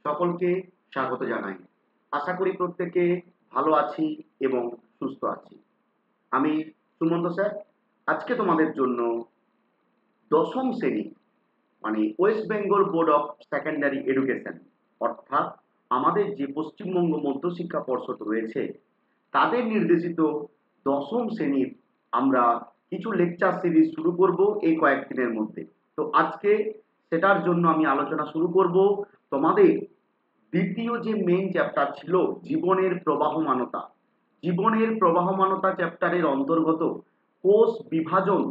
সকলকে স্বাগত জানাই। আশা করি প্রত্যেকে ভালো আছি এবং সুস্থ আছি। আমি সুমন্ত স্যার আজকে তোমাদের জন্য দশম শ্রেণী মানে West Bengal board of secondary education অর্থাৎ আমাদের যে পশ্চিমবঙ্গ মধ্যশিক্ষা পর্ষদ রয়েছে তাদের নির্দেশিত দশম শ্রেণীর আমরা কিছু লেকচার সিরিজ শুরু করব এই কয়েকদিনের মধ্যে। তো আজকে সেটার জন্য আমি আলোচনা শুরু করব তোমাদের দ্বিতীয় যে মেইন চ্যাপ্টার ছিল জীবনের প্রবাহমানতা। জীবনের প্রবাহমানতা চ্যাপ্টারের অন্তর্গত কোষ বিভাজন,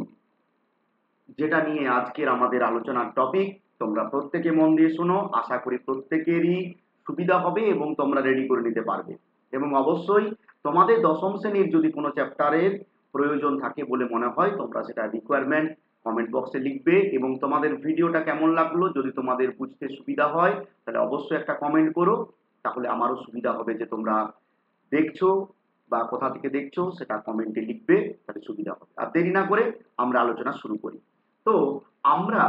যেটা নিয়ে আজকের আমাদের আলোচনার টপিক। তোমরা প্রত্যেকে মন দিয়ে শোনো, আশা করি প্রত্যেকেরই সুবিধা হবে এবং তোমরা রেডি করে নিতে পারবে। এবং অবশ্যই তোমাদের দশম শ্রেণীর যদি কোনো চ্যাপ্টারের প্রয়োজন থাকে বলে মনে হয় তোমরা সেটা রিকোয়ারমেন্ট কমেন্ট বক্সে লিখবে। এবং তোমাদের ভিডিওটা কেমন লাগলো যদি তোমাদের বুঝতে সুবিধা হয় তাহলে অবশ্যই একটা কমেন্ট করো, তাহলে আমারও সুবিধা হবে যে তোমরা দেখছো বা কোথা থেকে দেখছো সেটা কমেন্টে লিখবে, তাহলে সুবিধা হবে। আর দেরি না করে আমরা আলোচনা শুরু করি। তো আমরা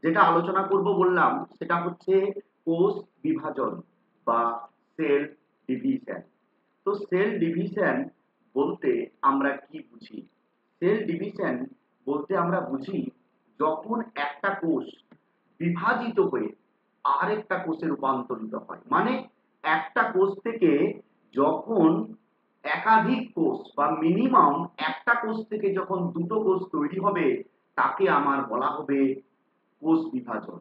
যেটা আলোচনা করব বললাম সেটা হচ্ছে কোষ বিভাজন বা সেল ডিভিশন। তো সেল ডিভিশন বলতে আমরা কি বুঝি? সেল ডিভিশন বলতে আমরা বুঝি যখন একটা কোষ বিভাজিত হয়ে আরেকটা কোষে রূপান্তরিত হয়। মানে একটা কোষ থেকে যখন একাধিক কোষ বা মিনিমাম একটা কোষ থেকে যখন দুটো কোষ তৈরি হবে তাকে আমার বলা হবে কোষ বিভাজন।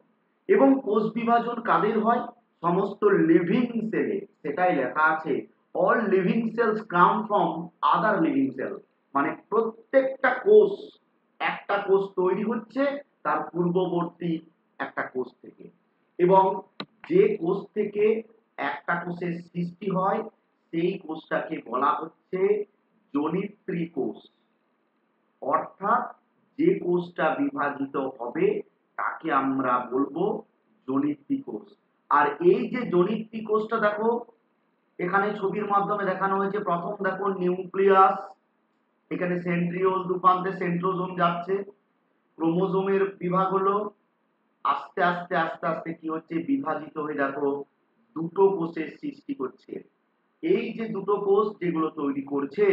এবং কোষ বিভাজন কাদের হয়? সমস্ত লিভিং সেলে। সেটাই লেখা আছে all living cells come from other living cell. মানে প্রত্যেকটা কোষ একটা কোষ তৈরি হচ্ছে তার পূর্ববর্তী একটা কোষ থেকে, এবং যে কোষ থেকে একটা কোষের সৃষ্টি হয় সেই কোষটাকে বলা হচ্ছে জনিত্রী কোষ। অর্থাৎ যে কোষটা বিভাজিত হবে তাকে আমরা বলবো জনিত্রী কোষ। আর এই যে জনিত্রী কোষটা দেখো এখানে ছবির মাধ্যমে দেখানো হয়েছে। প্রথম দেখো নিউক্লিয়াস, এখানে সেন্ট্রিওল দুপ্রান্তে সেন্ট্রোজোম যাচ্ছে, ক্রোমোজোমের বিভাগ হলো, আস্তে আস্তে আস্তে আস্তে কি হচ্ছে বিভাজিত হয়ে দেখো দুটো কোষের সৃষ্টি করছে। এই যে দুটো কোষ যেগুলো তৈরি করছে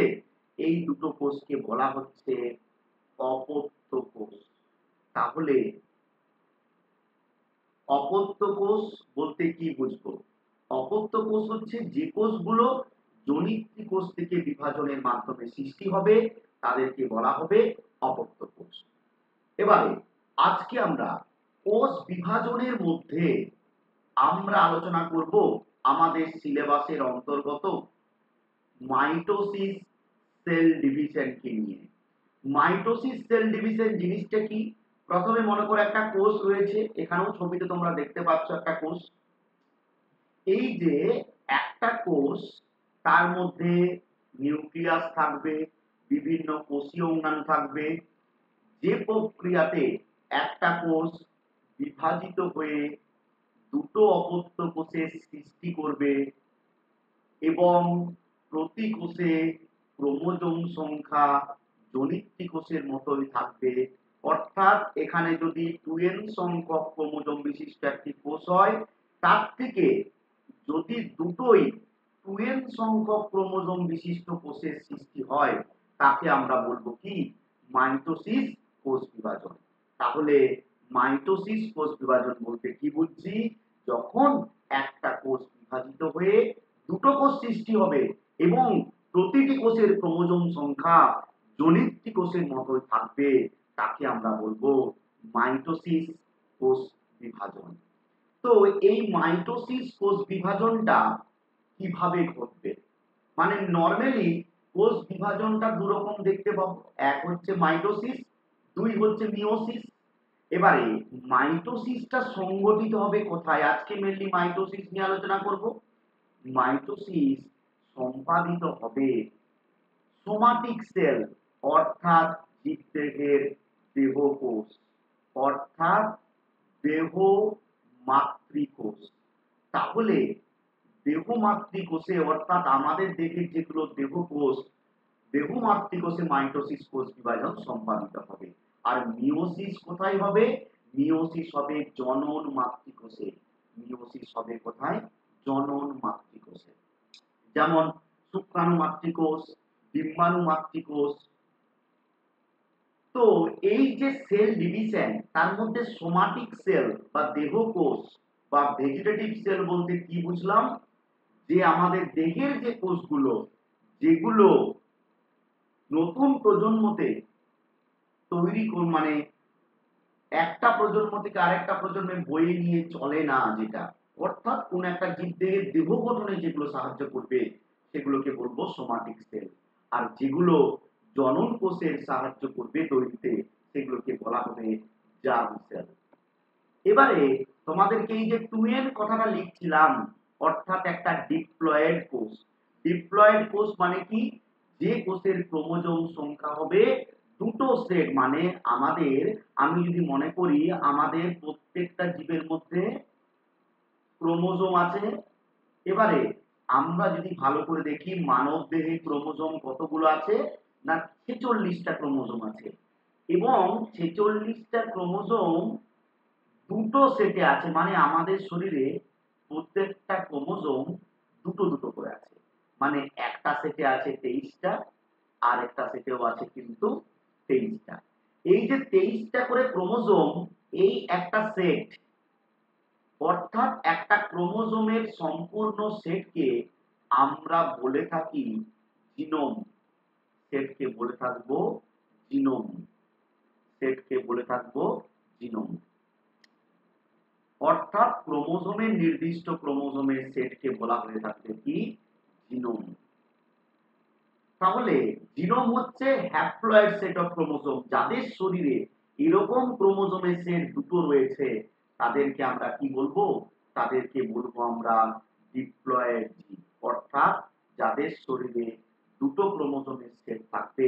এই দুটো কোষকে বলা হচ্ছে অপত্য কোষ। তাহলে অপত্য কোষ বলতে কি বুঝবো? অপত্য কোষ হচ্ছে যে কোষগুলো জনিত্রী কোষ থেকে বিভাজনের মাধ্যমে সৃষ্টি হবে তাদেরকে বলা হবে অপত্য কোষ। এবারে আজকে আমরা কোষ বিভাজনের মধ্যে আমরা আলোচনা করব আমাদের সিলেবাসের অন্তর্গত মাইটোসিস সেল ডিভিশন কে নিয়ে। মাইটোসিস সেল ডিভিশন জিনিসটা কি? প্রথমে মনে করো একটা কোষ রয়েছে, এখানেও ছবিতে তোমরা দেখতে পাচ্ছ একটা কোষ। এই যে একটা কোষ তার মধ্যে নিউক্লিয়াস থাকবে, বিভিন্ন কোষীয় অঙ্গাণু থাকবে, যে প্রক্রিয়াতে একটা কোষ বিভাজিত হয়ে দুটো অপত্য কোষের সৃষ্টি করবে এবং প্রতি কোষে ক্রোমোজোম সংখ্যা জনিত্রী কোষের মতোই থাকবে। অর্থাৎ এখানে যদি 2n সংখ্যক ক্রোমোজোম বিশিষ্ট একটি কোষ হয় তার থেকে যদি দুটোই 2n সংখ্যক ক্রোমোজোম বিশিষ্ট কোষের সৃষ্টি হয় তাকে আমরা বলবো কি? মাইটোসিস কোষ বিভাজন। তাহলে মাইটোসিস কোষ বিভাজন বলতে কি বুঝছি? যখন একটা কোষ বিভাজিত হয়ে দুটো কোষ সৃষ্টি হবে এবং প্রতিটি কোষের ক্রোমোজোম সংখ্যা জনিত্রী কোষের মতোই থাকবে তাকে আমরা বলবো মাইটোসিস কোষ বিভাজন। তো এই মাইটোসিস কোষ বিভাজনটা কিভাবে ঘটবে? মানে নরমালি কোষ বিভাজনটা দু রকম দেখতে পাবো, এক হচ্ছে মাইটোসিস, দুই হচ্ছে মিওসিস। এবারে মাইটোসিসটা সংগঠিত হবে কোথায়? আজকে মেনলি মাইটোসিস নিয়ে আলোচনা করব। মাইটোসিস সম্পাদিত হবে সোমাটিক সেল অর্থাৎ জীবদেহের দেহকোষ অর্থাৎ দেহ মাতৃকোষ। তাহলে দেহ মাতৃকোষে অর্থাৎ আমাদের দেহের যেগুলো দেহকোষ, দেহ মাতৃকোষে মাইটোসিস কোষ বিভাজন সম্পাদিত হবে। আর মিওসিস কোথায় হবে? মিওসিস হবে জনন মাতৃকোষে। মিওসিস হবে কোথায়? জনন মাতৃকোষের, যেমন শুক্রাণু মাতৃকোষ, ডিম্বাণু মাতৃকোষ। তো এই যে সেল ডিভিশন, তার মধ্যে সোমাটিক সেল বা দেহকোষ বা ভেজিটেটিভ সেল বলতে কি বুঝলাম, যে আমাদের দেহের যে কোষগুলো, যেগুলো নতুন প্রজন্মতে তৈরি মানে একটা প্রজন্ম থেকে আরেকটা প্রজন্মে বয়ে নিয়ে চলে না, যেটা অর্থাৎ কোন একটা জীবদেহের দেহ গঠনে যেগুলো সাহায্য করবে সেগুলোকে বলবো সোমাটিক সেল। আর যেগুলো জনন কোষের সাহায্য করবে তৈরিতে সেগুলোকে বলা হবে জার্ম সেল। এবারে তোমাদেরকে এই যে 2n কথাটা লিখছিলাম, অর্থাৎ একটা ডিপ্লয়েড কোষ। ডিপ্লয়েড কোষ মানে কি, যে কোষের ক্রোমোজোম সংখ্যা হবে দুটো সেট। মানে আমাদের, আমি যদি মনে করি আমাদের প্রত্যেকটা জীবের মধ্যে ক্রোমোজোম আছে। এবারে আমরা যদি ভালো করে দেখি মানব দেহে ক্রোমোজোম কতগুলো আছে না, 46টা ক্রোমোজোম আছে, এবং 46টা ক্রোমোজোম দুটো সেটে আছে। মানে আমাদের শরীরে প্রত্যেকটা ক্রোমোজোম দুটো দুটো করে আছে। মানে একটা সেটে আছে 23টা, আর একটা সেটেও আছে কিন্তু 23টা। এই যে 23টা করে ক্রোমোজোম, এই একটা সেট, অর্থাৎ একটা ক্রোমোজোমের সম্পূর্ণ সেটকে আমরা বলে থাকি জিনোম। সেটকে বলে থাকবো জিনোম। সেটকে বলে থাকবো জিনোম। অর্থাৎ ক্রোমোজোমের নির্দিষ্ট ক্রোমোজোমের সেটকে বলা হয়ে থাকবে কি জিনোম। তাহলে জিনোম হচ্ছে হ্যাপ্লয়েড সেট অফ ক্রোমোজোম। যাদের শরীরে এরকম ক্রোমোজোমের সেট দুটো রয়েছে তাদেরকে আমরা কি বলবো, তাদেরকে বলবো আমরা ডিপ্লয়েড জীব। অর্থাৎ যাদের শরীরে দুটো ক্রোমোজোমের সেট থাকবে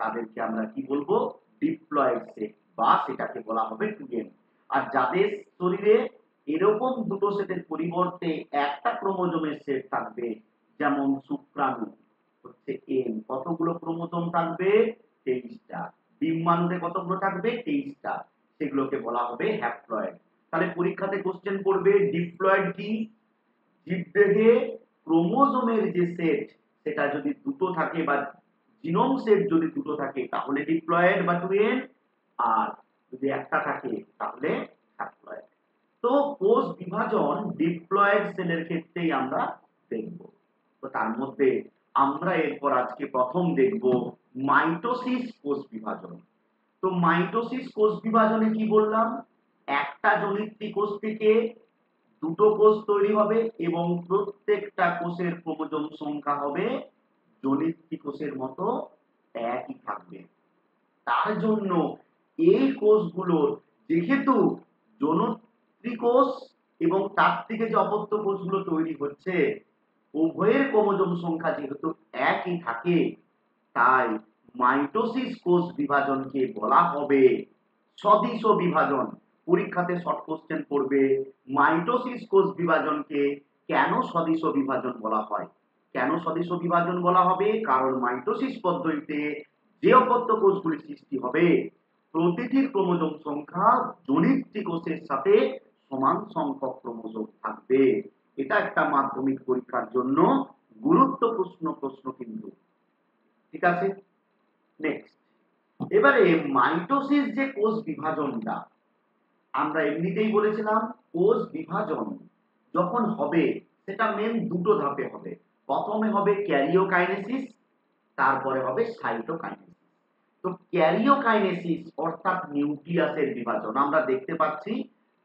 তাদেরকে আমরা কি বলবো, ডিপ্লয়েড সেট, বা সেটাকে বলা হবে 2n। আর যাদের শরীরে এরকম দুটো সেটের পরিবর্তে একটা ক্রোমোজোমের সেট থাকবে, যেমন শুক্রাণু হচ্ছে n, কতগুলো ক্রোমোজোম থাকবে 23টা। ডিম্বাণুতে কতগুলো থাকবে 23টা, সেগুলোকে বলা হবে হ্যাপ্লয়েড। তাহলে পরীক্ষাতে কোশ্চেন করবে ডিপ্লয়েড কি, জীবদেহে ক্রোমোজোমের যে সেট সেটা যদি দুটো থাকে বা জিনোম সেট যদি দুটো থাকে তাহলে ডিপ্লয়েড বা 2n, আর যদি একটা থাকে তাহলে হ্যাপ্লয়েড। তো কোষ বিভাজন ডিপ্লয়েড সেলের ক্ষেত্রেই আমরা দেখব। তো তার মধ্যে আমরা এরপর আজকে প্রথম দেখব মাইটোসিস কোষ বিভাজন। তো মাইটোসিস কোষ বিভাজনে কি বললাম, একটা জনিত্রী কোষ থেকে দুটো কোষ তৈরি হবে এবং প্রত্যেকটা কোষের ক্রোমোজোম সংখ্যা হবে জনিত্রী কোষের মতো একই থাকবে। তার জন্য এই কোষগুলোর, যেহেতু জনিত্রী কোষ এবং তার থেকে যে অপত্য কোষগুলো তৈরি হচ্ছে, উভয়ের ক্রোমোজোম সংখ্যা যেহেতু একই থাকে, তাই মাইটোসিস কোষ বিভাজনকে বলা হবে সদিশ বিভাজন। পরীক্ষাতে শর্ট কোশ্চেন পড়বে মাইটোসিস কোষ বিভাজনকে কেন সদিশ বিভাজন বলা হয়। কেন সদিশ বিভাজন বলা হবে, কারণ মাইটোসিস পদ্ধতিতে যে অপত্য কোষগুলি সৃষ্টি হবে প্রতিটির ক্রোমোজোম সংখ্যা জনিত্রী কোষের সাথে সমান সংখ্যক ক্রোমোজোম থাকবে। এটা একটা মাধ্যমিক পরীক্ষার জন্য গুরুত্বপূর্ণ প্রশ্ন কিন্তু। ঠিক আছে, নেক্সট। এবারে মাইটোসিস যে কোষ বিভাজনটা, আমরা এমনিতেই বলেছিলাম কোষ বিভাজন যখন হবে সেটা মেন দুটো ধাপে হবে। প্রথমে হবে ক্যারিওকাইনেসিস, তারপরে হবে সাইটোকাইনেসিস। তো ক্যারিওকাইনেসিস অর্থাৎ নিউক্লিয়াসের বিভাজন আমরা দেখতে পাচ্ছি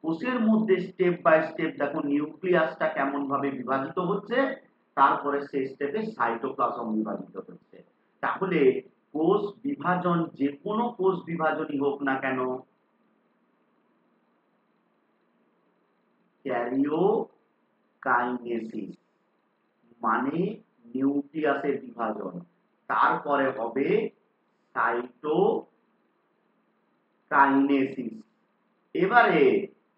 কোষের মধ্যে স্টেপ বাই স্টেপ। দেখো নিউক্লিয়াসটা কেমন ভাবে বিভাজিত হচ্ছে, তারপরে সেই স্টেপে সাইটোপ্লাজম বিভাজিত হচ্ছে। তাহলে কোষ বিভাজন, যে কোনো কোষ বিভাজনই হোক না কেন, ক্যারিওকাইনেসিস মানে নিউক্লিয়াসের বিভাজন, তারপরে হবে সাইটোকাইনেসিস। এবারে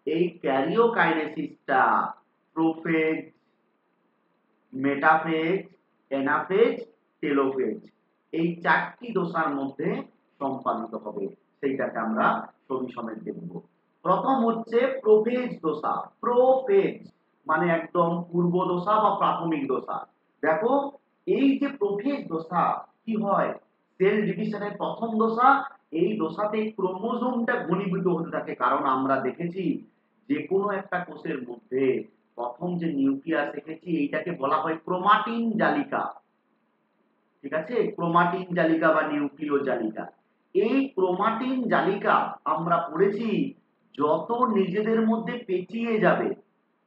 এই ক্যারিওকাইনেসিসটা প্রোফেজ, মেটাফেজ, অ্যানাফেজ, টেলোফেজ এই চারটি দশার মধ্যে সম্পাদিত হবে। সেইটাকে আমরা ছবি সমেত দেখব। প্রথম হচ্ছে প্রোফেজ দশা। প্রোফেজ মানে একদম পূর্ব দশা বা প্রাথমিক দশা। দেখো এই যে প্রোফেজ দশা কি হয়, সেল ডিভিশনের প্রথম দশা, এই দশাতে ক্রোমোজোমটা ঘনীভূত হতে থাকে। কারণ আমরা দেখেছি যে কোনো একটা কোষের মধ্যে প্রথম যে নিউক্লিয়াস দেখেছি এইটাকে বলা হয় ক্রোমাটিন জালিকা। ঠিক আছে, ক্রোমাটিন জালিকা বা নিউক্লিয় জালিকা। এই ক্রোমাটিন জালিকা আমরা পড়েছি যত নিজেদের মধ্যে পেঁচিয়ে যাবে,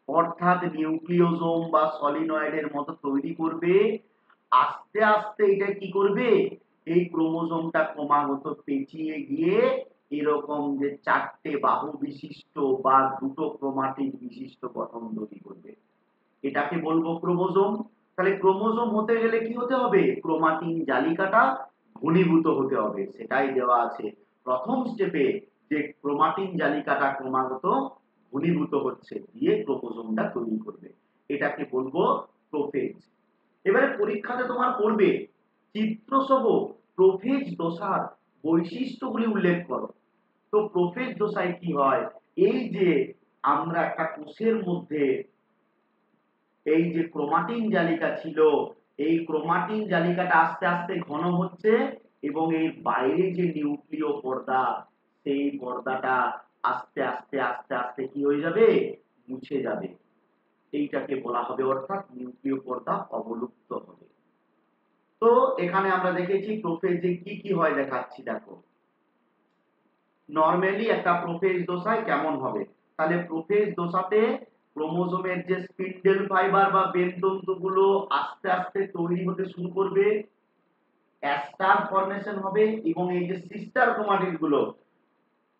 অর্থাৎ নিউক্লিওজোম বা সলিনয়েডের মতো তৈরি করবে, আস্তে আস্তে এটা কি করবে, এই ক্রোমোজোমটা ক্রমাগত পেঁচিয়ে গিয়ে এরকম যে চারটে বাহু বিশিষ্ট বা দুটো ক্রোমাটিন বিশিষ্ট গঠন তৈরি করবে, এটাকে বলবো ক্রোমোজোম। তাহলে ক্রোমোজোম হতে গেলে কি হতে হবে, ক্রোমাটিন জালিকাটা ঘনীভূত হতে হবে, সেটাই দেওয়া আছে প্রথম স্টেপে, যে ক্রোমাটিন জালিকাটা ক্রমাগত ঘনীভূত হচ্ছে, দিয়ে ক্রোমোজোমটা তৈরি করবে, এটাকে বলবো প্রোফেজ। এবারে পরীক্ষাতে তোমার পড়বে চিত্রসহ প্রোফেজ দশার বৈশিষ্ট্যগুলি উল্লেখ করো। তো প্রোফেজ দশায় কি হয়, এই যে আমরা একটা কোষের মধ্যে এই যে ক্রোমাটিন জালিকা ছিল, এই ক্রোমাটিন জালিকাটা আস্তে আস্তে ঘন হচ্ছে এবং এই বাইরে যে নিউক্লিয় পর্দা, সেই পর্দাটা আস্তে আস্তে আস্তে আস্তে কি হয়ে যাবে, মুছে যাবে, এইটাকে বলা হবে, অর্থাৎ নিউক্লিয় পর্দা অবলুপ্ত হবে। তো এখানে আমরা দেখেছি প্রোফেজে কি কি হয়, দেখাচ্ছি দেখো। নরমালি একটা প্রোফেজ দশায় কেমন হবে, তাহলে প্রোফেজ দশাতে ক্রোমোজোমের যে স্পিন্ডেল ফাইবার বা বেনতন্তুগুলো আস্তে আস্তে তৈরি হতে শুরু করবে, অ্যাস্টার ফর্মেশন হবে এবং এই যে সিস্টার ক্রোমাটিড গুলো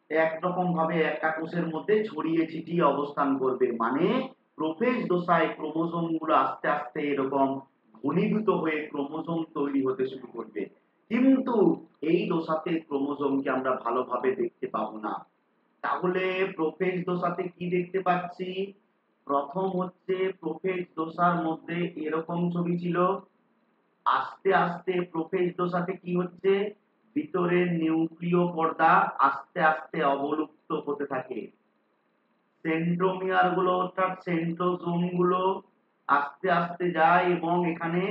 একরকম ভাবে একটা কোষের মধ্যে ছড়িয়ে ছিটিয়ে অবস্থান করবে। মানে প্রোফেজ দশায় ক্রোমোজোম গুলো আস্তে আস্তে এরকম ঘনীভূত হয়ে ক্রোমোজোম তৈরি হতে শুরু করবে, কিন্তু এই দশাতে ক্রোমোজোমকে আমরা ভালোভাবে দেখতে পাবো না। তাহলে প্রোফেজ দশাতে কি দেখতে পাচ্ছি, প্রথম হচ্ছে প্রোফেজ দশার মধ্যে এরকম ছবি ছিল, আস্তে আস্তে প্রোফেজ দশাতে কি হচ্ছে, ভিতরের নিউক্লিয় পর্দা আস্তে আস্তে অবলুপ্ত হতে থাকে, সেন্ট্রোমিয়ার গুলো অর্থাৎ সেন্ট্রোজোম গুলো আস্তে আস্তে যায় এবং এখানে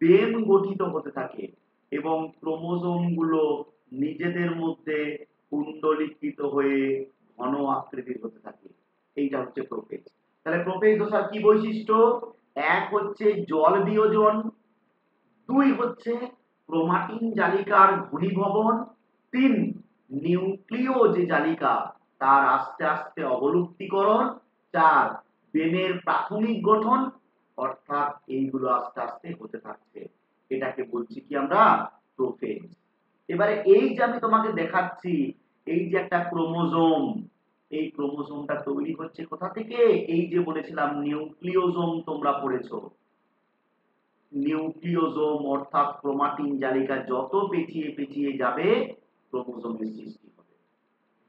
বেম গঠিত হতে থাকে এবং ক্রোমোজোম গুলো নিজেদের মধ্যে কুণ্ডলীকৃত হয়ে ঘন আকৃতির হতে থাকে। এইটা হচ্ছে প্রোফেজ। তাহলে প্রোফেজ দশার কি বৈশিষ্ট্য, এক হচ্ছে জল বিয়োজন, দুই হচ্ছে ক্রোমাটিন জালিকার ঘনীভবন, তিন নিউক্লিয় যে জালিকা তার আস্তে আস্তে অবলুপ্তিকরণ, চার বেমের প্রাথমিক গঠন, অর্থাৎ এইগুলো আস্তে আস্তে হতে থাকছে, এটাকে বলছি কি আমরা প্রোফেজ। এবারে এই যে আমি তোমাকে দেখাচ্ছি এই যে একটা ক্রোমোজোম, এই ক্রোমোজোমটা তৈরি হচ্ছে কোথা থেকে, এই যে বলেছিলাম নিউক্লিওজোম তোমরা পড়েছো, নিউক্লিওজোম অর্থাৎ ক্রোমাটিন জালিকা যত পেঁচিয়ে পেঁচিয়ে যাবে ক্রোমোজোমের সৃষ্টি হবে।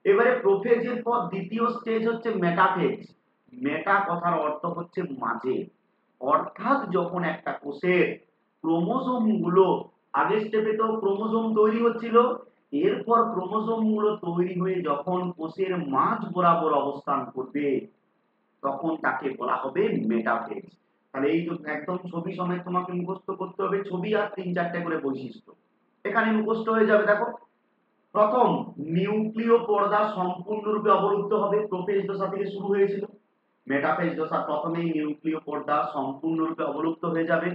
এবারে প্রোফেজের পর দ্বিতীয় স্টেজ হচ্ছে মেটাফেজ। মেটা কথার অর্থ হচ্ছে মাঝে, অর্থাৎ যখন একটা কোষের ক্রোমোজোম গুলো, আগের স্টেপে তো ক্রোমোজোম তৈরি হচ্ছিল, এরপর ক্রোমোজোম গুলো তৈরি হয়ে যখন কোষের মাঝ বরাবর অবস্থান করবে তখন তাকে বলা হবে মেটাফেজ। তাহলে এই যে একদম ছবি সমেত তোমাকে মুখস্থ করতে হবে, ছবি আর তিন চারটে করে বৈশিষ্ট্য এখানে মুখস্থ হয়ে যাবে। দেখো প্রথম, নিউক্লিয় পর্দা সম্পূর্ণরূপে অবলুপ্ত হবে, প্রোফেজ দশা থেকে শুরু হয়েছিল, মেটাফেজ দশা প্রথমেই নিউক্লিয় পর্দা সম্পূর্ণরূপে অবলুপ্ত হয়ে যাবে,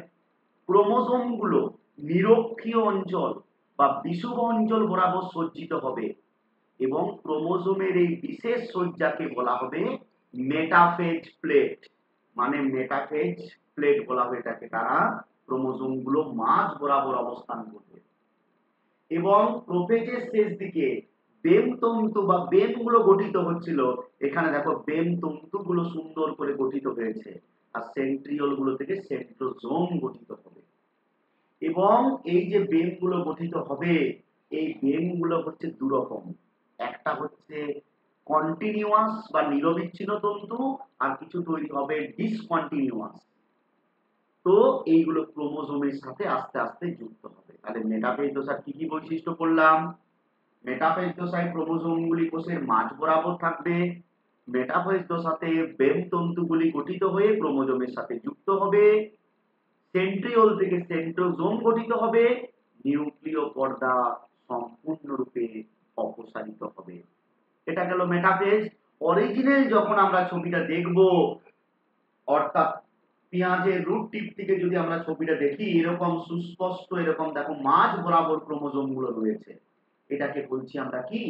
ক্রোমোজোম গুলো নিরক্ষীয় অঞ্চল বা বিষুব অঞ্চল বরাবর সজ্জিত হবে এবং ক্রোমোজোমের এই বিশেষ সজ্জাকে বলা হবে মেটাফেজ প্লেট। মানে মেটাফেজ প্লেট বলা হয়ে থাকে, তারা ক্রোমোজোম গুলো মাঝ বরাবর অবস্থান করবে এবং প্রোফেজের শেষ দিকে বেম তন্তু বা বেম গুলো গঠিত হচ্ছিল, এখানে দেখো বেম তন্তু গুলো সুন্দর করে গঠিত হয়েছে আর সেন্ট্রিওল গুলো থেকে সেন্ট্রোজোম গঠিত হবে এবং এই যে বেম গুলো গঠিত হবে, এই বেম গুলো হচ্ছে দুরকম, একটা হচ্ছে কন্টিনিউয়াস বা নিরবিচ্ছিন্ন তন্তু আর কিছু তৈরি হবে ডিসকন্টিনিউয়াস। তো এইগুলো ক্রোমোজোমের সাথে আস্তে আস্তে যুক্ত হবে। তাহলে মেটাফেজ দশার কি কি বৈশিষ্ট্য পড়লাম, মেটাফেজ দশায় ক্রোমোজোম গুলি কোষের মাঝ বরাবর থাকবে, মেটাফেজ দশাতে বেম তন্তুগুলি গঠিত হয়ে ক্রোমোজোমের সাথে যুক্ত হবে, সেন্ট্রিওল থেকে সেন্ট্রোজোম গঠিত হবে, নিউক্লিয় পর্দা সম্পূর্ণরূপে অপসারিত হবে। এটা গেল মেটাফেজ। অরিজিনাল যখন আমরা ছবিটা দেখব, অর্থাৎ পেঁয়াজের রুট টিপ থেকে যদি আমরা ছবিটা দেখি, এরকম সুস্পষ্ট, এরকম দেখো মাঝ বরাবর ক্রোমোজোম গুলো রয়েছে, এটাকে বলছি আমরা কি?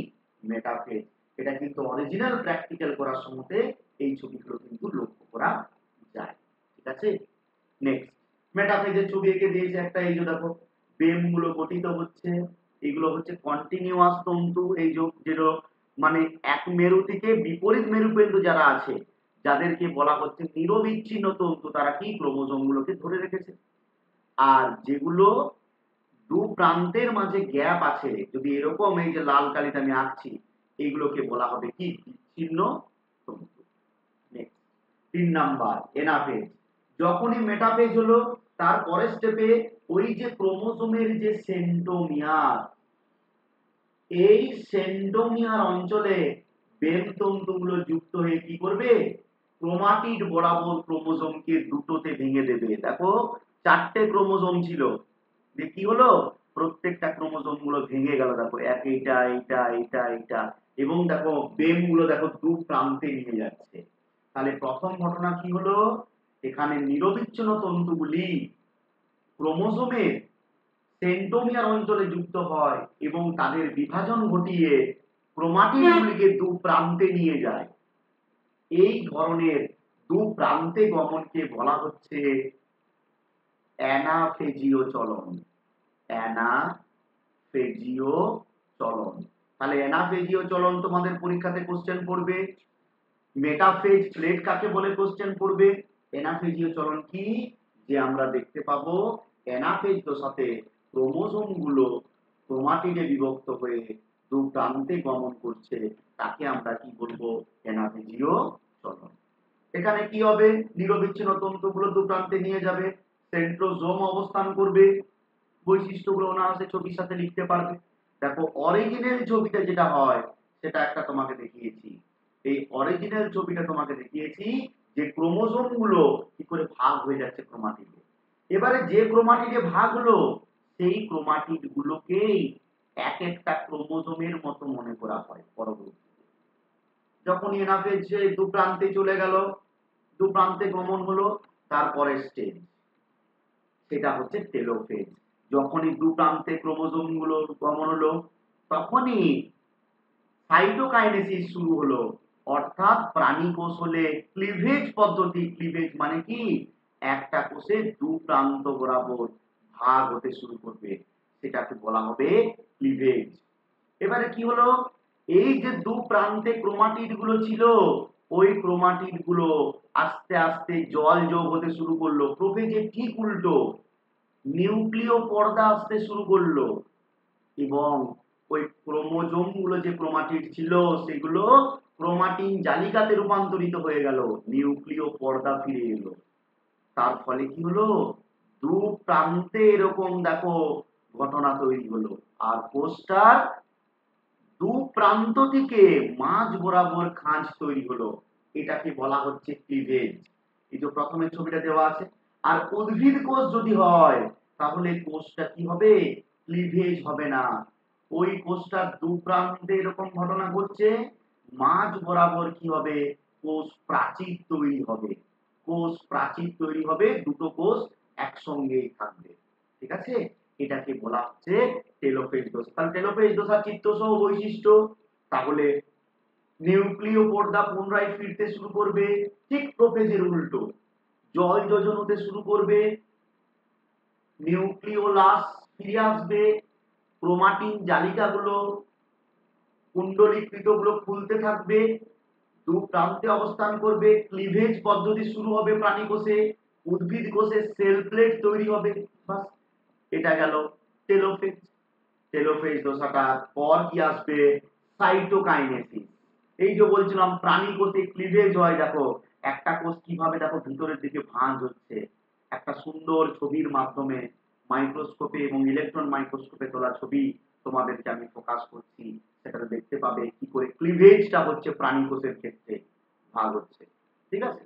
মেটাফেজ। এটা কিন্তু অরিজিনাল প্র্যাকটিক্যাল করার সময় এই ছবিগুলো কিন্তু লক্ষ্য করা যায়। ঠিক আছে, নেক্সট মেটাফেজের ছবি এঁকে দিয়েছে একটা, এই যে দেখো বেম গুলো গঠিত হচ্ছে, এগুলো হচ্ছে কন্টিনিউয়াস তন্তু। এই যেগুলো মানে এক মেরু থেকে বিপরীত মেরু পর্যন্ত যারা আছে, যাদেরকে বলা হচ্ছে নিরবিচ্ছিন্ন তন্তু, তারা কি ক্রোমোজোম গুলোকে ধরে রেখেছে। আর যেগুলো দু প্রান্তের মাঝে গ্যাপ আছে, যদি এরকম এই যে লাল কালিতে আমি আঁকছি, এইগুলোকে বলা হবে কি? বিচ্ছিন্ন তন্তু। Next 3 number anaphase. যখনই মেটাফেজ হলো, তার পরের স্টেপে ওই যে ক্রোমোজোমের যে সেন্ট্রোমিয়ার, এই সেন্ট্রোমিয়ার অঞ্চলে বেম তন্তুগুলো যুক্ত হয়ে কি করবে? ক্রোমাটিড বরাবর ক্রোমোজোমকে দুটোতে ভেঙে দেবে। দেখো 4টে ক্রোমোজোম ছিল, যে কি হলো? প্রত্যেকটা ক্রোমোজোম গুলো ভেঙে গেল। দেখো এক, এইটা এইটা এইটা এইটা, এবং দেখো বেম গুলো দেখো দু প্রান্তে নিয়ে যাচ্ছে। তাহলে প্রথম ঘটনা কি হলো? এখানে নিরবিচ্ছিন্ন তন্তুগুলি ক্রোমোজোমের সেন্ট্রোমিয়ার অঞ্চলে যুক্ত হয় এবং তাদের বিভাজন ঘটিয়ে ক্রোমাটিডগুলিকে দু প্রান্তে নিয়ে যায়। এই ধরনের দু প্রান্তে গমনকে বলা হচ্ছে অ্যানাফেজিও চলন। অ্যানাফেজিও চলন। তাহলে অ্যানাফেজিও চলন তোমাদের পরীক্ষাতে কোশ্চেন পড়বে। মেটাফেজ প্লেট কাকে বলে কোশ্চেন পড়বে। অ্যানাফেজিও চলন কি? যে আমরা দেখতে পাবো অ্যানাফেজ দশাতে ক্রোমোজোম গুলো ক্রোমাটিডে বিভক্ত হয়ে দু প্রান্তে গমন করছে, তাকে আমরা কি বলবো? অ্যানাফেজিও চলন। এখানে কি হবে? নিরবিচ্ছিন্ন তন্তুগুলো দু প্রান্তে নিয়ে যাবে, সেন্ট্রোজোম অবস্থান করবে। বৈশিষ্ট্যগুলো না আসে ছবির সাথে লিখতে পারবে। দেখো অরিজিনাল ছবিটা যেটা হয়, সেটা একটা তোমাকে দেখিয়েছি। এই অরিজিনাল ছবিটা তোমাকে দেখিয়েছি যে ক্রোমোজোম গুলো কি করে ভাগ হয়ে যাচ্ছে ক্রোমাটিডে। এবারে যে ক্রোমাটিডে ভাগ হলো, সেই ক্রোমাটিড গুলোকেই এক একটা ক্রোমোজোমের মতো মনে করা হয়। পরবর্তীতে যখন এনাফেজ যে দু প্রান্তে চলে গেল, দু প্রান্তে গমন হলো, তারপরে স্টেজ সেটা হচ্ছে টেলোফেজ। যখনই দু প্রান্তে ক্রোমোজোম গুলো গমন হলো, তখনই সাইটোকাইনেসিস শুরু হলো। অর্থাৎ প্রাণী কোষ হলে ক্লিভেজ পদ্ধতি। ক্লিভেজ মানে কি? একটা কোষে দু প্রান্ত বরাবর ভাগ হতে শুরু করবে, সেটাকে বলা হবে ক্লিভেজ। এবারে কি হলো? এই যে দু প্রান্তে ক্রোমাটিড গুলো ছিল, ওই ক্রোমাটিড গুলো আস্তে আস্তে জল যোগ হতে শুরু করলো। প্রোফেজের ঠিক উল্টো, নিউক্লিয় পর্দা আসতে শুরু করলো, এবং ওই ক্রোমোজোম গুলো যে ক্রোমাটিড ছিল, সেগুলো ক্রোমাটিন জালিকাতে রূপান্তরিত হয়ে গেল, নিউক্লিয় পর্দা ফিরে এলো। তার ফলে কি হলো? দু প্রান্তে এরকম দেখো ঘটনা তৈরি হলো, আর কোষটার দু প্রান্ত থেকে মাঝ বরাবর খাঁজ তৈরি হলো। এটাকে বলা হচ্ছে ক্লিভেজ। এই যে প্রথমে ছবিটা দেওয়া আছে। আর উদ্ভিদ কোষ যদি হয়, তাহলে কোষটা কি হবে? ক্লিভেজ হবে না। ওই কোষটার দু প্রান্তে এরকম ঘটনা ঘটছে, মাঝ বরাবর কি হবে? কোষ প্রাচীর তৈরি হবে। কোষ প্রাচীর তৈরি হবে, দুটো কোষ একসঙ্গেই থাকবে। ঠিক আছে, এটাকে বলা হচ্ছে টেলোফেজ দোষ। তাহলে টেলোফেজ দশার চিত্রসহ বৈশিষ্ট্য, তাহলে নিউক্লিয় পর্দা পুনরায় ফিরতে শুরু করবে, ঠিক প্রোফেজের উল্টো। জল যোজন হতে শুরু করবে, নিউক্লিওলাস ফিরে আসবে, ক্রোমাটিন জালিকাগুলো কুণ্ডলীকৃত গুলো খুলতে থাকবে, দু প্রান্তে অবস্থান করবে, ক্লিভেজ পদ্ধতি শুরু হবে প্রাণী কোষে, উদ্ভিদ কোষে সেল প্লেট তৈরি হবে। বাস, এটা গেল টেলোফেজ। টেলোফেজ দশাটার পর কি আসবে? সাইটোকাইনেসিস। এই যে বলছিলাম প্রাণী কোষে ক্লিভেজ হয়, দেখো একটা কোষ কিভাবে দেখো ভিতরের দিকে ভাঁজ হচ্ছে। একটা সুন্দর ছবির মাধ্যমে মাইক্রোস্কোপে এবং ইলেকট্রন মাইক্রোস্কোপে তোলা ছবি তোমাদেরকে আমি ফোকাস করছি, সেটাতে দেখতে পাবে কি করে ক্লিভেজটা হচ্ছে প্রাণী কোষের ক্ষেত্রে। ভাগ হচ্ছে। ঠিক আছে,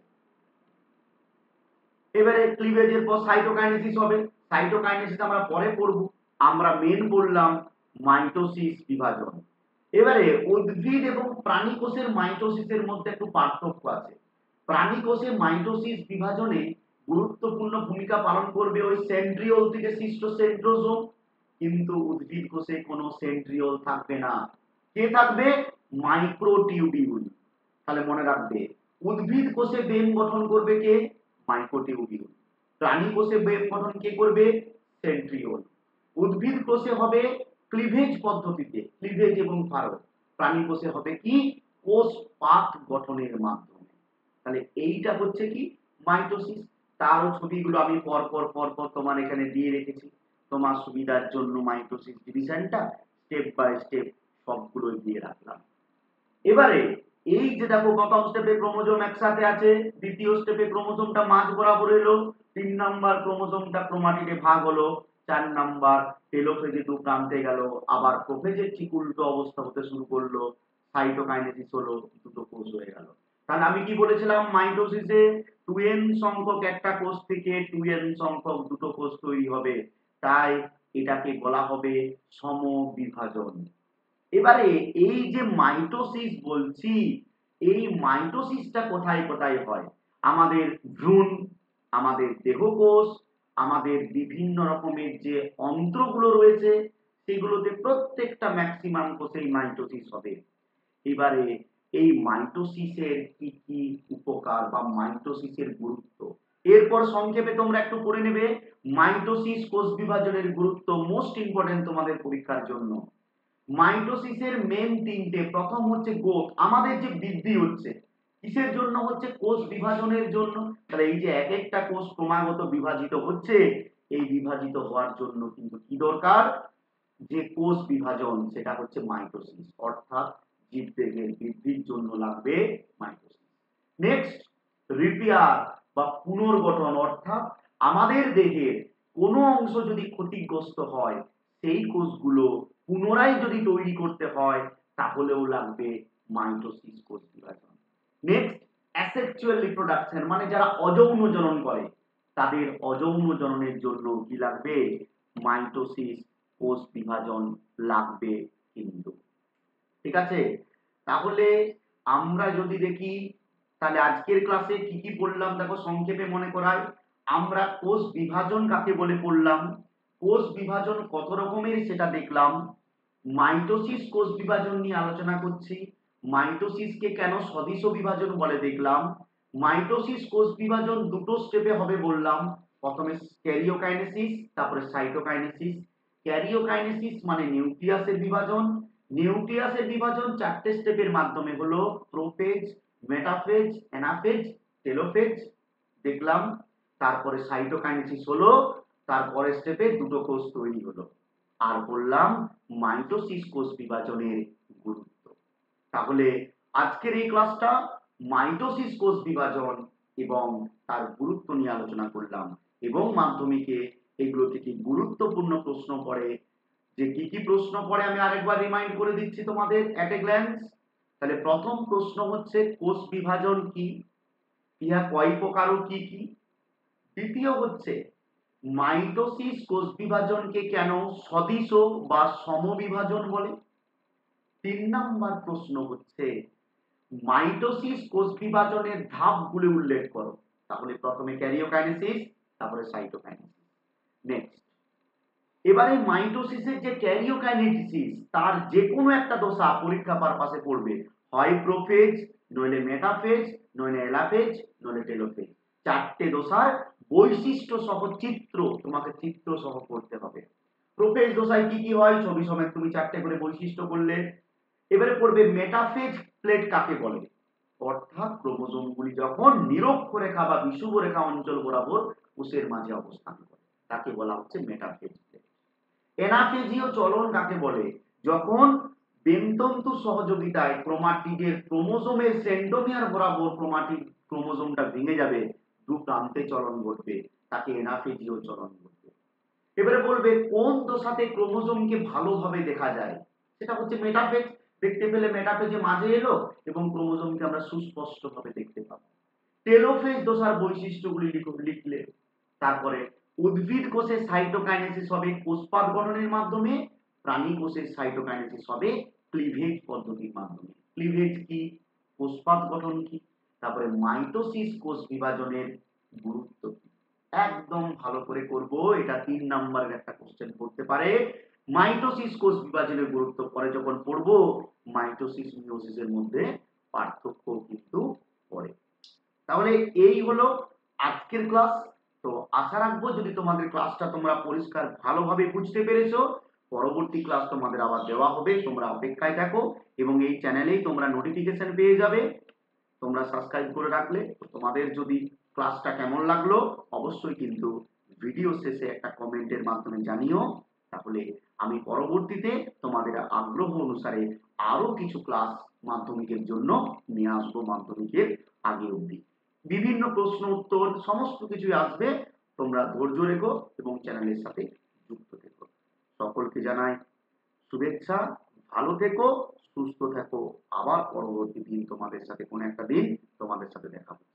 এবারে ক্লিভেজের পর সাইটোকাইনেসিস হবে। সাইটোকাইনেসিস আমরা পরে পড়ব। আমরা মেন বললাম মাইটোসিস বিভাজন। এবারে উদ্ভিদ এবং প্রাণী কোষের মাইটোসিসের মধ্যে একটু পার্থক্য আছে। প্রাণী কোষে মাইটোসিস বিভাজনে গুরুত্বপূর্ণ ভূমিকা পালন করবে ওই সেন্ট্রিওল থেকে সৃষ্ট সেন্ট্রোজোম, কিন্তু উদ্ভিদ কোষে কোনো সেন্ট্রিওল থাকবে না। কে থাকবে? মাইক্রোটিউবিউল। তাহলে মনে রাখবে, উদ্ভিদ কোষে বেম গঠন করবে কে? মাইক্রোটিউবিউল। প্রাণী কোষে বেম গঠন কে করবে? সেন্ট্রিওল। উদ্ভিদ কোষে হবে ক্লিভেজ পদ্ধতিতে, ক্লিভেজ এবং ফারক। প্রাণী কোষে হবে কি? কোষ পাত গঠনের মাধ্যমে। তাহলে এইটা হচ্ছে কি? মাইটোসিস। তারও ছবিগুলো আমি পর পর তোমার এখানে দিয়ে রেখেছি তোমার সুবিধার জন্য। মাইটোসিস ডিভিশনটা স্টেপ বাই স্টেপ সবগুলোই দিয়ে রাখলাম। এবারে এই যে দেখো, প্রথম স্টেপে ক্রোমোজোম একসাথে আছে, দ্বিতীয় স্টেপে ক্রোমোজোমটা মাঝ বরাবর এলো, 3 নাম্বার ক্রোমোজোমটা ক্রোমাটিডে ভাগ হলো, 4 নাম্বার টেলোফেজে দু প্রান্তে গেল, আবার প্রোফেজের ঠিক উল্টো অবস্থা হতে শুরু করলো, সাইটোকাইনেসিস হলো, দুটো কোষ হয়ে গেল। তাহলে আমি কি বলেছিলাম? মাইটোসিসে 2n সংখ্যক একটা কোষ থেকে 2n সংখ্যক দুটো কোষ তৈরি হবে, তাই এটাকে বলা হবে সমবিভাজন। এবারে এই যে মাইটোসিস বলছি, এই মাইটোসিসটা কোথায় কোথায় হয়? আমাদের ভ্রূণ, আমাদের দেহকোষ, আমাদের বিভিন্ন রকমের যে অন্ত্রগুলো রয়েছে সেগুলোতে প্রত্যেকটা ম্যাক্সিমাম কোষেই মাইটোসিস হবে। এবারে এই মাইটোসিসের কি কি উপকার বা মাইটোসিসের গুরুত্ব, এরপর সংক্ষেপে তোমরা একটু পড়ে নেবে। মাইটোসিস কোষ বিভাজনের গুরুত্ব মোস্ট ইম্পর্টেন্ট তোমাদের পরীক্ষার জন্য। মাইটোসিসের মেন তিনটে। প্রথম হচ্ছে গ্রোথ, আমাদের যে বৃদ্ধি হচ্ছে কিসের জন্য হচ্ছে? কোষ বিভাজনের জন্য। তাহলে এই যে এক একটা কোষ ক্রমাগত বিভাজিত হচ্ছে, এই বিভাজিত হওয়ার জন্য কিন্তু কি দরকার? যে কোষ বিভাজন, সেটা হচ্ছে মাইটোসিস, অর্থাৎ জীবদেহের বৃদ্ধির জন্য লাগবে মাইটোসিস। নেক্সট, রিপেয়ার বা পুনর্গঠন, অর্থাৎ আমাদের দেহের কোনো অংশ যদি ক্ষতিগ্রস্ত হয় সেই কোষগুলো পুনরায় যদি তৈরি করতে হয় তাহলেও লাগবে মাইটোসিস কোষ বিভাজন। নেক্সট, অ্যাসেক্সুয়াল রিপ্রোডাকশন, মানে যারা অযৌন জনন করে তাদের অযৌন জননের জন্য কি লাগবে? মাইটোসিস কোষ বিভাজন লাগবে কিন্তু। ঠিক আছে, তাহলে আমরা যদি দেখি তাহলে আজকের ক্লাসে কি কি পড়লাম দেখো সংক্ষেপে মনে করাই। আমরা কোষ বিভাজন কাকে বলে পড়লাম, কোষ বিভাজন কত রকমের সেটা দেখলাম, মাইটোসিস কোষ বিভাজন নিয়ে আলোচনা করছি, মাইটোসিসকে কেন সদিশ বিভাজন বলে দেখলাম, মাইটোসিস কোষ বিভাজন দুটো স্টেপে হবে বললাম, প্রথমে ক্যারিওকাইনেসিস তারপরে সাইটোকাইনেসিস। ক্যারিওকাইনেসিস মানে নিউক্লিয়াসের বিভাজন, নিউক্লিয়াসের বিভাজন চারটে স্টেপের মাধ্যমে হলো, প্রোফেজ, মেটাফেজ, অ্যানাফেজ, টেলোফেজ দেখলাম। তারপরে সাইটোকাইনেসিস হলো, তারপরে স্টেপে দুটো কোষ তৈরি হলো। আর বললাম মাইটোসিস কোষ বিভাজনের গুরুত্ব। তাহলে আজকের এই ক্লাসটা মাইটোসিস কোষ বিভাজন এবং তার গুরুত্ব নিয়ে আলোচনা করলাম, এবং মাধ্যমিকে এগুলো থেকে গুরুত্বপূর্ণ প্রশ্ন পড়ে। যে কি কি প্রশ্ন পড়ে আমি আরেকবার রিমাইন্ড করে দিচ্ছি তোমাদের এট এ গ্ল্যান্স। তাহলে প্রথম প্রশ্ন হচ্ছে কোষ বিভাজন কি, ইহা কয় প্রকার ও কি কি। দ্বিতীয় হচ্ছে মাইটোসিস কোষ বিভাজনকে কেন সদিশ বা সমবিভাজন বলে। 3 নাম্বার প্রশ্ন হচ্ছে মাইটোসিস কোষ বিভাজনের ধাপগুলো উল্লেখ করো। তাহলে প্রথমে ক্যারিওকাইনেসিস, তারপরে সাইটোকাইনেসিস। নেক্সট, এবারে মাইটোসিসের যে ক্যারিওকাইনেসিস তার যে কোনো একটা দশা পরীক্ষা পারপাসে পড়বে, হয় প্রোফেজ, নইলে মেটাফেজ, নইলে অ্যানাফেজ, নইলে টেলোফেজ। চারটে দশার বৈশিষ্ট্য সহ চিত্র তোমাকে চিত্র সহ করতে হবে। প্রোফেজ দশায় কি কি হয় ছবি সমেত তুমি চারটে করে বৈশিষ্ট্য করলে। এবারে পড়বে মেটাফেজ প্লেট কাকে বলে, অর্থাৎ ক্রোমোজোমগুলি যখন নিরক্ষরেখা বা বিষুবরেখা অঞ্চল বরাবর কোষের মাঝে অবস্থান করে তাকে বলা হচ্ছে মেটাফেজ প্লেট। অ্যানাফেজীয় চলন কাকে বলে, যখন বেমতন্তু সহযোগিতায় ক্রোমাটিডের ক্রোমোজোমের সেন্ট্রোমিয়ার বরাবর ক্রোমোজোমটা ভেঙে যাবে, দু প্রান্তে চলন ঘটবে, তাকে অ্যানাফেজীয় চলন ঘটবে। এবারে বলবে কোন দশাতে ক্রোমোজোমকে ভালোভাবে দেখা যায়, সেটা হচ্ছে মেটাফেজ। দেখতে পেলে মেটাফেজে মাঝে এলো এবং ক্রোমোজোমকে আমরা সুস্পষ্টভাবে দেখতে পাবো। টেলোফেজ দশার বৈশিষ্ট্যগুলি লিখলে, তারপরে উদ্ভিদ কোষে সাইটোকাইনেসিস হবে কোষপাত গঠনের মাধ্যমে, প্রাণী কোষের সাইটোকাইনেসিস হবে ক্লিভেজ পদ্ধতির মাধ্যমে। ক্লিভেজ কি, কোষপাত গঠন কি, তারপরে মাইটোসিস কোষ বিভাজনের গুরুত্ব কি, একদম ভালো করে করব। এটা 3 নম্বরের একটা কোশ্চেন করতে পারে। মাইটোসিস কোষ বিভাজনের গুরুত্ব পরে যখন পড়বো, মাইটোসিস মিওসিসের মধ্যে পার্থক্য কিন্তু পড়ে। তাহলে এই হলো আজকের ক্লাস। তো আশা রাখবো যদি তোমাদের ক্লাসটা তোমরা পরিষ্কার ভালোভাবে বুঝতে পেরেছো। পরবর্তী ক্লাস তোমাদের আবার দেওয়া হবে, তোমরা অপেক্ষায় থাকো এবং এই চ্যানেলেই তোমরা নোটিফিকেশন পেয়ে যাবে। তোমরা সাবস্ক্রাইব করে রাখলে তোমাদের যদি ক্লাসটা কেমন লাগলো অবশ্যই কিন্তু ভিডিও শেষে একটা কমেন্টের মাধ্যমে জানিও। তাহলে আমি পরবর্তীতে তোমাদের আগ্রহ অনুসারে আরো কিছু ক্লাস মাধ্যমিকের জন্য নিয়ে আসবো, মাধ্যমিকের আগে অবধি বিভিন্ন প্রশ্ন উত্তর সমস্ত কিছুই আসবে। তোমরা ধৈর্য রেখো এবং চ্যানেলের সাথে যুক্ত থেকো। সকলকে জানাই শুভেচ্ছা, ভালো থেকো, সুস্থ থেকো। আবার পরবর্তী দিন তোমাদের সাথে কোনো একটা দিন তোমাদের সাথে দেখা হবে।